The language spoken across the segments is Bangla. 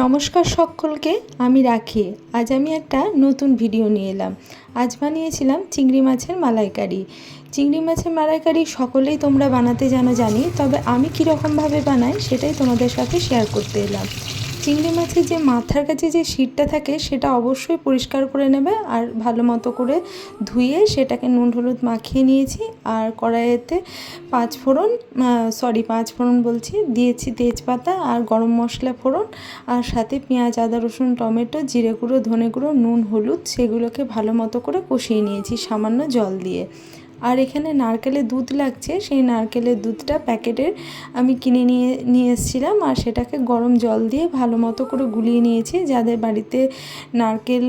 নমস্কার সকলকে, আমি রাখি। আজ আমি একটা নতুন ভিডিও নিয়ে এলাম। আজ বানিয়েছিলাম চিংড়ি মাছের মালাইকারি। চিংড়ি মাছের মালাইকারি সকলেই তোমরা বানাতে জানো জানি, তবে আমি কীরকমভাবে বানাই সেটাই তোমাদের সাথে শেয়ার করতে এলাম। চিংড়ি মাছের যে মাথার কাছে যে শিরটা থাকে সেটা অবশ্যই পরিষ্কার করে নেবে, আর ভালো মতো করে ধুয়ে সেটাকে নুন হলুদ মাখিয়ে নিয়েছি। আর কড়াইতে পাঁচ ফোড়ন বলছি দিয়েছি, তেজপাতা আর গরম মশলা ফোড়ন, আর সাথে পেঁয়াজ আদা রসুন টমেটো জিরে গুঁড়ো ধনে গুঁড়ো নুন হলুদ সেগুলোকে ভালো মতো করে কষিয়ে নিয়েছি সামান্য জল দিয়ে। আর এখানে নারকেলের দুধ লাগছে, সেই নারকেলের দুধটা প্যাকেটের আমি কিনে নিয়ে এসেছিলাম, আর সেটাকে গরম জল দিয়ে ভালো মতো করে গুলিয়ে নিয়েছি। যাদের বাড়িতে নারকেল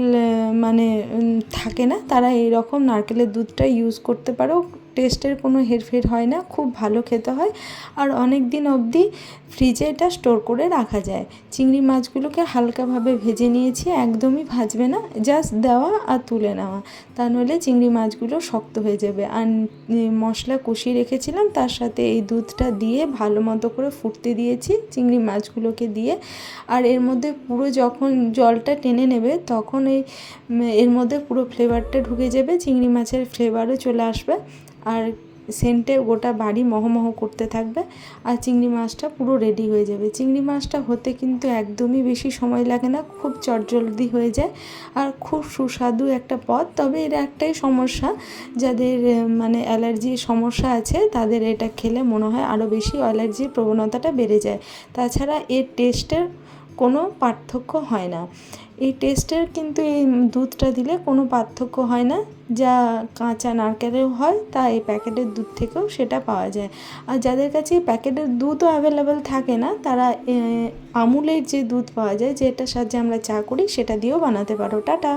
থাকে না তারা এই রকম নারকেলের দুধটা ইউজ করতে পারো। টেস্টের কোনো হেরফের হয় না, খুব ভালো খেতে হয়, আর অনেক দিন অবধি ফ্রিজে এটা স্টোর করে রাখা যায়। চিংড়ি মাছগুলোকে হালকাভাবে ভেজে নিয়েছি, একদমই ভাজবে না, জাস্ট দেওয়া আর তুলে নেওয়া, তা নইলে চিংড়ি মাছগুলো শক্ত হয়ে যাবে। আর মশলা কষিয়ে রেখেছিলাম, তার সাথে এই দুধটা দিয়ে ভালো মতো করে ফুটতে দিয়েছি চিংড়ি মাছগুলোকে দিয়ে। আর এর মধ্যে পুরো যখন জলটা টেনে নেবে তখন এর মধ্যে পুরো ফ্লেভারটা ঢুকে যাবে, চিংড়ি মাছের ফ্লেভারও চলে আসবে, আর সেন্টে গোটা বাড়ি মহমহ করতে থাকবে, আর চিংড়ি মাছটা পুরো রেডি হয়ে যাবে। চিংড়ি মাছটা হতে কিন্তু একদমই বেশি সময় লাগে না, খুব চটজলদি হয়ে যায়, আর খুব সুস্বাদু একটা পদ। তবে এর একটাই সমস্যা, যাদের অ্যালার্জির সমস্যা আছে তাদের এটা খেলে মনে হয় আরও বেশি অ্যালার্জির প্রবণতাটা বেড়ে যায়। তাছাড়া এর টেস্টের কোনো পার্থক্য হয় না। এই টেস্টের কিন্তু এই দুধটা দিলে কোনো পার্থক্য হয় না, যা কাঁচা নারকেলেও হয় তা এই প্যাকেটের দুধ থেকেও সেটা পাওয়া যায়। আর যাদের কাছে প্যাকেটের দুধও অ্যাভেলেবেল থাকে না তারা আমুলের যে দুধ পাওয়া যায়, যেটার সাহায্যে আমরা চা করি, সেটা দিয়েও বানাতে পারো। টাটা।